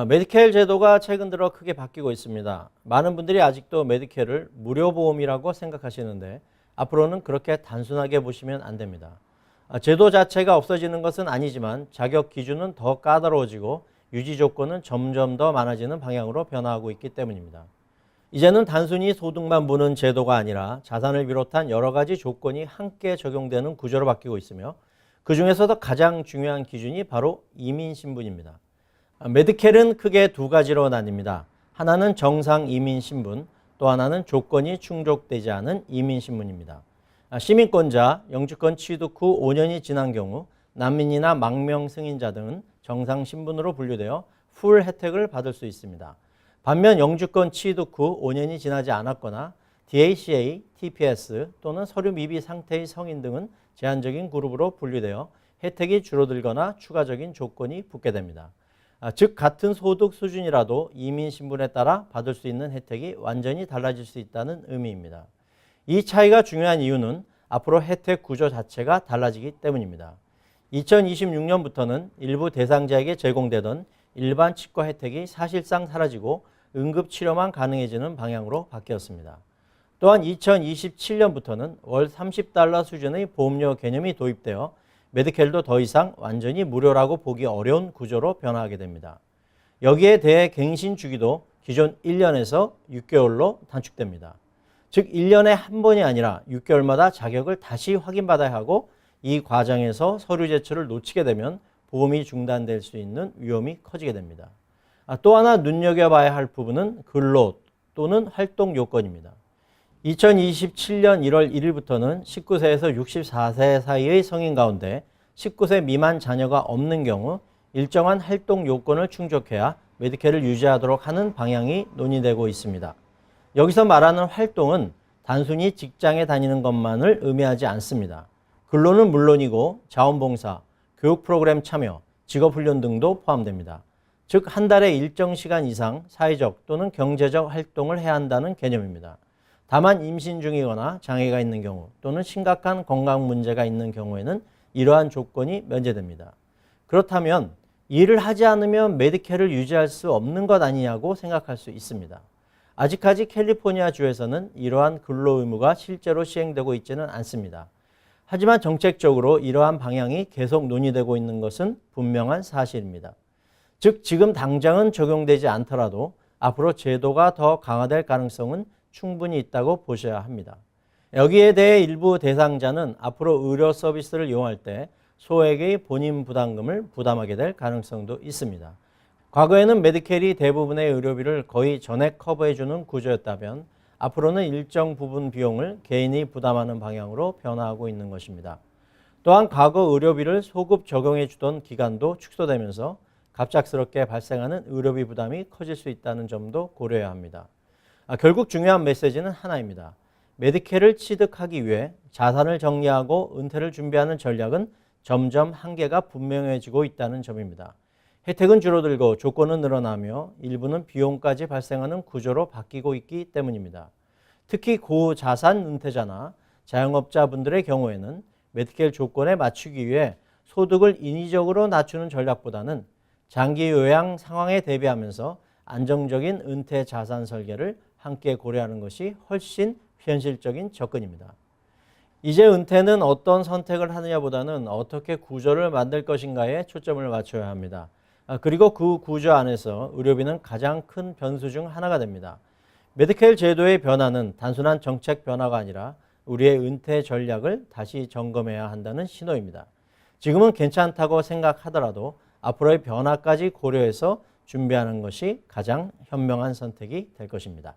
메디케일 제도가 최근 들어 크게 바뀌고 있습니다. 많은 분들이 아직도 메디케일을 무료보험이라고 생각하시는데 앞으로는 그렇게 단순하게 보시면 안 됩니다. 제도 자체가 없어지는 것은 아니지만 자격 기준은 더 까다로워지고 유지 조건은 점점 더 많아지는 방향으로 변화하고 있기 때문입니다. 이제는 단순히 소득만 보는 제도가 아니라 자산을 비롯한 여러 가지 조건이 함께 적용되는 구조로 바뀌고 있으며 그 중에서도 가장 중요한 기준이 바로 이민신분입니다. 메디케일은 크게 두 가지로 나뉩니다. 하나는 정상 이민신분, 또 하나는 조건이 충족되지 않은 이민신분입니다. 시민권자, 영주권 취득 후 5년이 지난 경우 난민이나 망명 승인자 등은 정상 신분으로 분류되어 풀 혜택을 받을 수 있습니다. 반면 영주권 취득 후 5년이 지나지 않았거나 DACA, TPS 또는 서류 미비 상태의 성인 등은 제한적인 그룹으로 분류되어 혜택이 줄어들거나 추가적인 조건이 붙게 됩니다. 즉 같은 소득 수준이라도 이민 신분에 따라 받을 수 있는 혜택이 완전히 달라질 수 있다는 의미입니다. 이 차이가 중요한 이유는 앞으로 혜택 구조 자체가 달라지기 때문입니다. 2026년부터는 일부 대상자에게 제공되던 일반 치과 혜택이 사실상 사라지고 응급치료만 가능해지는 방향으로 바뀌었습니다. 또한 2027년부터는 월 $30 수준의 보험료 개념이 도입되어 메디케일도 더 이상 완전히 무료라고 보기 어려운 구조로 변화하게 됩니다. 여기에 대해 갱신 주기도 기존 1년에서 6개월로 단축됩니다. 즉 1년에 한 번이 아니라 6개월마다 자격을 다시 확인받아야 하고 이 과정에서 서류 제출을 놓치게 되면 보험이 중단될 수 있는 위험이 커지게 됩니다. 또 하나 눈여겨봐야 할 부분은 근로 또는 활동 요건입니다. 2027년 1월 1일부터는 19세에서 64세 사이의 성인 가운데 19세 미만 자녀가 없는 경우 일정한 활동 요건을 충족해야 메디케일을 유지하도록 하는 방향이 논의되고 있습니다. 여기서 말하는 활동은 단순히 직장에 다니는 것만을 의미하지 않습니다. 근로는 물론이고 자원봉사, 교육 프로그램 참여, 직업훈련 등도 포함됩니다. 즉 한 달에 일정 시간 이상 사회적 또는 경제적 활동을 해야 한다는 개념입니다. 다만 임신 중이거나 장애가 있는 경우 또는 심각한 건강 문제가 있는 경우에는 이러한 조건이 면제됩니다. 그렇다면 일을 하지 않으면 메디케일을 유지할 수 없는 것 아니냐고 생각할 수 있습니다. 아직까지 캘리포니아 주에서는 이러한 근로 의무가 실제로 시행되고 있지는 않습니다. 하지만 정책적으로 이러한 방향이 계속 논의되고 있는 것은 분명한 사실입니다. 즉 지금 당장은 적용되지 않더라도 앞으로 제도가 더 강화될 가능성은 충분히 있다고 보셔야 합니다. 여기에 대해 일부 대상자는 앞으로 의료 서비스를 이용할 때 소액의 본인 부담금을 부담하게 될 가능성도 있습니다. 과거에는 메디케일이 대부분의 의료비를 거의 전액 커버해주는 구조였다면 앞으로는 일정 부분 비용을 개인이 부담하는 방향으로 변화하고 있는 것입니다. 또한 과거 의료비를 소급 적용해주던 기간도 축소되면서 갑작스럽게 발생하는 의료비 부담이 커질 수 있다는 점도 고려해야 합니다. 결국 중요한 메시지는 하나입니다. 메디케일을 취득하기 위해 자산을 정리하고 은퇴를 준비하는 전략은 점점 한계가 분명해지고 있다는 점입니다. 혜택은 줄어들고 조건은 늘어나며 일부는 비용까지 발생하는 구조로 바뀌고 있기 때문입니다. 특히 고자산 은퇴자나 자영업자분들의 경우에는 메디케일 조건에 맞추기 위해 소득을 인위적으로 낮추는 전략보다는 장기 요양 상황에 대비하면서 안정적인 은퇴 자산 설계를 함께 고려하는 것이 훨씬 현실적인 접근입니다. 이제 은퇴는 어떤 선택을 하느냐보다는 어떻게 구조를 만들 것인가에 초점을 맞춰야 합니다. 그리고 그 구조 안에서 의료비는 가장 큰 변수 중 하나가 됩니다. 메디케일 제도의 변화는 단순한 정책 변화가 아니라 우리의 은퇴 전략을 다시 점검해야 한다는 신호입니다. 지금은 괜찮다고 생각하더라도 앞으로의 변화까지 고려해서 준비하는 것이 가장 현명한 선택이 될 것입니다.